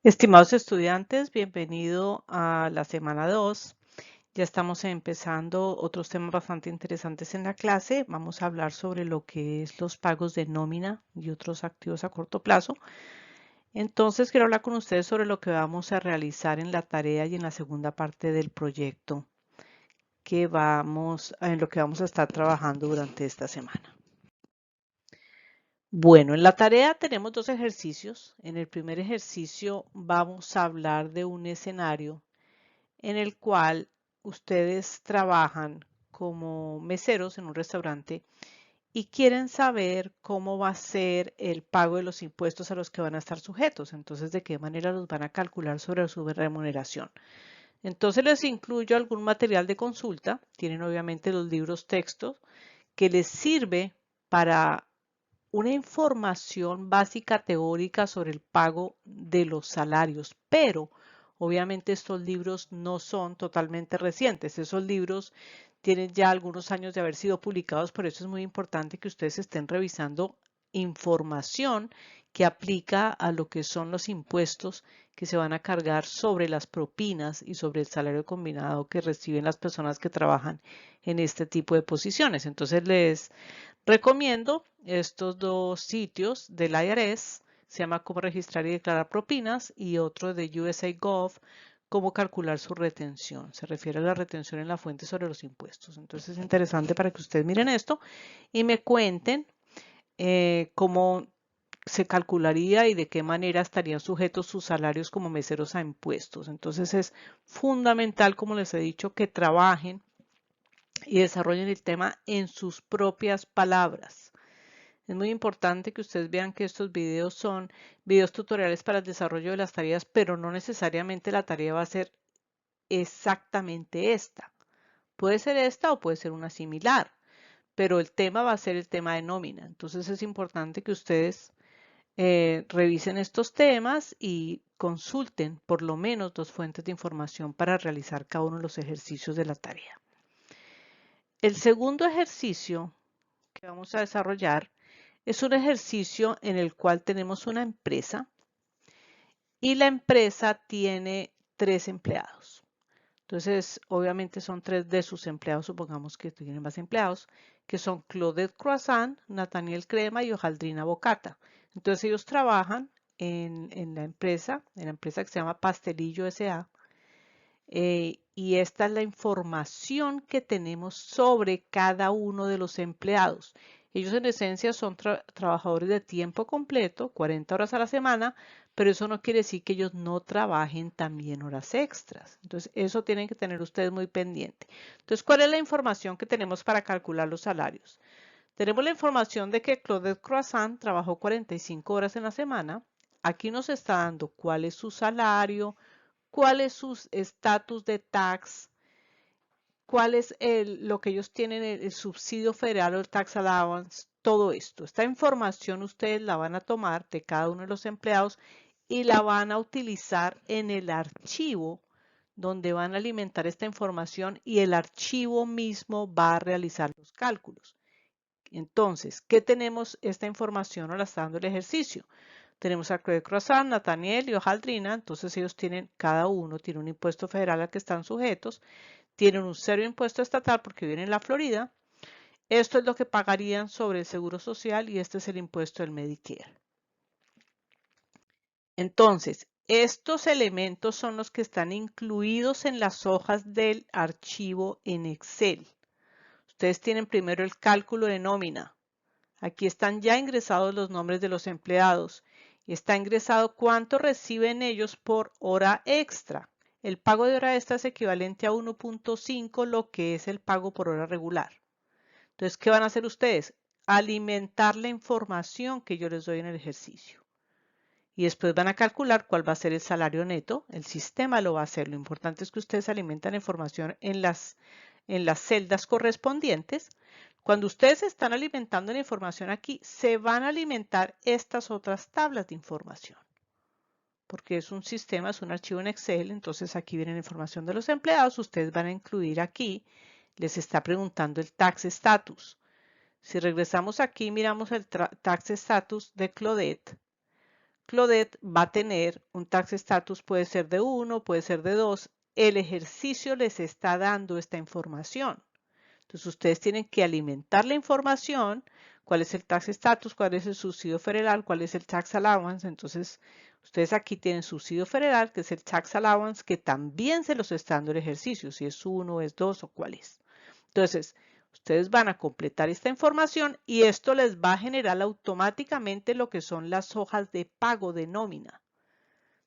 Estimados estudiantes, bienvenido a la semana 2. Ya estamos empezando otros temas bastante interesantes en la clase. Vamos a hablar sobre lo que es los pagos de nómina y otros activos a corto plazo. Entonces, quiero hablar con ustedes sobre lo que vamos a realizar en la tarea y en la segunda parte del proyecto en lo que vamos a estar trabajando durante esta semana. Bueno, en la tarea tenemos dos ejercicios. En el primer ejercicio vamos a hablar de un escenario en el cual ustedes trabajan como meseros en un restaurante y quieren saber cómo va a ser el pago de los impuestos a los que van a estar sujetos. Entonces, de qué manera los van a calcular sobre su remuneración. Entonces, les incluyo algún material de consulta. Tienen obviamente los libros textos que les sirve para una información básica teórica sobre el pago de los salarios, pero obviamente estos libros no son totalmente recientes. Esos libros tienen ya algunos años de haber sido publicados, por eso es muy importante que ustedes estén revisando información que aplica a lo que son los impuestos que se van a cargar sobre las propinas y sobre el salario combinado que reciben las personas que trabajan en este tipo de posiciones. Entonces les recomiendo estos dos sitios del IRS, se llama Cómo registrar y declarar propinas, y otro de USA.gov, Cómo calcular su retención. Se refiere a la retención en la fuente sobre los impuestos. Entonces es interesante para que ustedes miren esto y me cuenten cómo se calcularía y de qué manera estarían sujetos sus salarios como meseros a impuestos. Entonces es fundamental, como les he dicho, que trabajen y desarrollen el tema en sus propias palabras. Es muy importante que ustedes vean que estos videos son videos tutoriales para el desarrollo de las tareas, pero no necesariamente la tarea va a ser exactamente esta. Puede ser esta o puede ser una similar, pero el tema va a ser el tema de nómina. Entonces es importante que ustedes revisen estos temas y consulten por lo menos dos fuentes de información para realizar cada uno de los ejercicios de la tarea. El segundo ejercicio que vamos a desarrollar es un ejercicio en el cual tenemos una empresa y la empresa tiene 3 empleados. Entonces, obviamente son 3 de sus empleados, supongamos que tienen más empleados, que son Claudette Croissant, Nathaniel Crema y Ojaldrina Bocata. Entonces, ellos trabajan en la empresa que se llama Pastelillo S.A. Y esta es la información que tenemos sobre cada uno de los empleados. Ellos en esencia son trabajadores de tiempo completo, 40 horas a la semana, pero eso no quiere decir que ellos no trabajen también horas extras. Entonces, eso tienen que tener ustedes muy pendiente. Entonces, ¿cuál es la información que tenemos para calcular los salarios? Tenemos la información de que Claudette Croissant trabajó 45 horas en la semana. Aquí nos está dando cuál es su salario, cuál es su estatus de tax, cuál es lo que ellos tienen, el subsidio federal o el tax allowance, todo esto. Esta información ustedes la van a tomar de cada uno de los empleados y la van a utilizar en el archivo donde van a alimentar esta información y el archivo mismo va a realizar los cálculos. Entonces, ¿qué tenemos esta información o la está dando el ejercicio? Tenemos a Claude Croissant, Nathaniel y Ojaldrina, entonces ellos tienen, cada uno tiene un impuesto federal al que están sujetos, tienen un cero impuesto estatal porque viven en la Florida. Esto es lo que pagarían sobre el Seguro Social y este es el impuesto del Medicare. Entonces, estos elementos son los que están incluidos en las hojas del archivo en Excel. Ustedes tienen primero el cálculo de nómina. Aquí están ya ingresados los nombres de los empleados y está ingresado cuánto reciben ellos por hora extra. El pago de hora extra es equivalente a 1.5 lo que es el pago por hora regular. Entonces, ¿qué van a hacer ustedes? Alimentar la información que yo les doy en el ejercicio. Y después van a calcular cuál va a ser el salario neto. El sistema lo va a hacer. Lo importante es que ustedes alimentan la información en las celdas correspondientes. Cuando ustedes están alimentando la información aquí, se van a alimentar estas otras tablas de información. Porque es un sistema, es un archivo en Excel, entonces aquí viene la información de los empleados. Ustedes van a incluir aquí, les está preguntando el tax status. Si regresamos aquí, miramos el tax status de Claudette. Claudette va a tener un tax status, puede ser de 1, puede ser de 2. El ejercicio les está dando esta información. Entonces ustedes tienen que alimentar la información, cuál es el tax status, cuál es el subsidio federal, cuál es el tax allowance. Entonces ustedes aquí tienen subsidio federal, que es el tax allowance, que también se los está dando el ejercicio, si es 1, es 2 o cuál es. Entonces, ustedes van a completar esta información y esto les va a generar automáticamente lo que son las hojas de pago de nómina.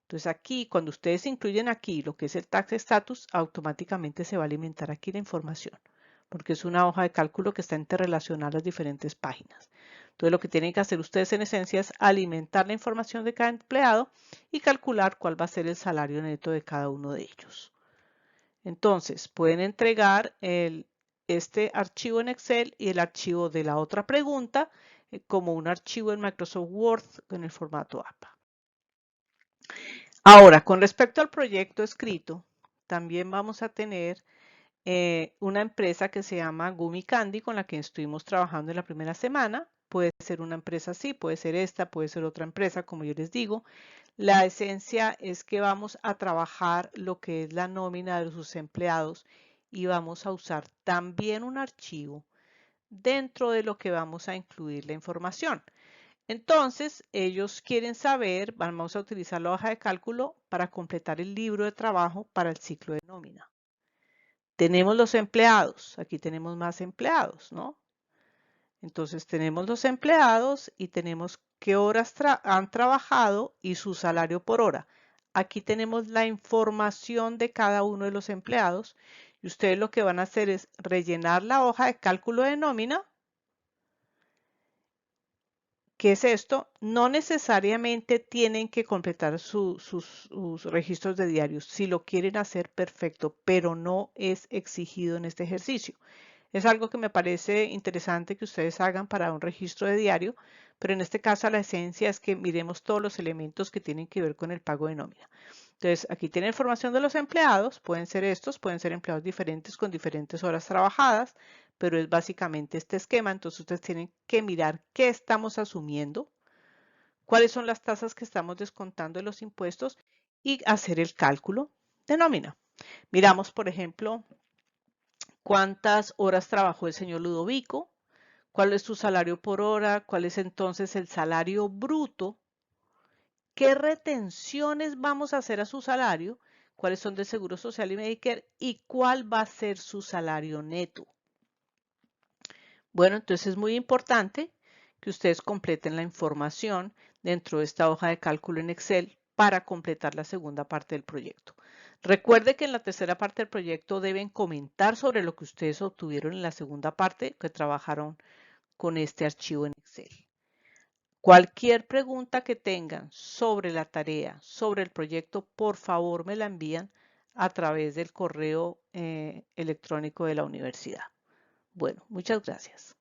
Entonces aquí, cuando ustedes incluyen aquí lo que es el tax status, automáticamente se va a alimentar aquí la información, porque es una hoja de cálculo que está interrelacionada a las diferentes páginas. Entonces lo que tienen que hacer ustedes en esencia es alimentar la información de cada empleado y calcular cuál va a ser el salario neto de cada uno de ellos. Entonces pueden entregar este archivo en Excel y el archivo de la otra pregunta como un archivo en Microsoft Word en el formato APA. Ahora, con respecto al proyecto escrito, también vamos a tener una empresa que se llama Gumi Candy con la que estuvimos trabajando en la primera semana. Puede ser una empresa así, puede ser esta, puede ser otra empresa, como yo les digo. La esencia es que vamos a trabajar lo que es la nómina de sus empleados y vamos a usar también un archivo dentro de lo que vamos a incluir la información. Entonces, ellos quieren saber, vamos a utilizar la hoja de cálculo para completar el libro de trabajo para el ciclo de nómina. Tenemos los empleados, aquí tenemos más empleados, ¿no? Entonces tenemos los empleados y tenemos qué horas han trabajado y su salario por hora. Aquí tenemos la información de cada uno de los empleados y ustedes lo que van a hacer es rellenar la hoja de cálculo de nómina. ¿Qué es esto? No necesariamente tienen que completar sus registros de diarios. Si lo quieren hacer, perfecto, pero no es exigido en este ejercicio. Es algo que me parece interesante que ustedes hagan para un registro de diario, pero en este caso la esencia es que miremos todos los elementos que tienen que ver con el pago de nómina. Entonces, aquí tiene información de los empleados, pueden ser estos, pueden ser empleados diferentes con diferentes horas trabajadas, pero es básicamente este esquema. Entonces, ustedes tienen que mirar qué estamos asumiendo, cuáles son las tasas que estamos descontando de los impuestos y hacer el cálculo de nómina. Miramos, por ejemplo, cuántas horas trabajó el señor Ludovico, cuál es su salario por hora, cuál es entonces el salario bruto, qué retenciones vamos a hacer a su salario, cuáles son de Seguro Social y Medicare y cuál va a ser su salario neto. Bueno, entonces es muy importante que ustedes completen la información dentro de esta hoja de cálculo en Excel para completar la segunda parte del proyecto. Recuerde que en la tercera parte del proyecto deben comentar sobre lo que ustedes obtuvieron en la segunda parte que trabajaron con este archivo en Excel. Cualquier pregunta que tengan sobre la tarea, sobre el proyecto, por favor me la envían a través del correo electrónico de la universidad. Bueno, muchas gracias.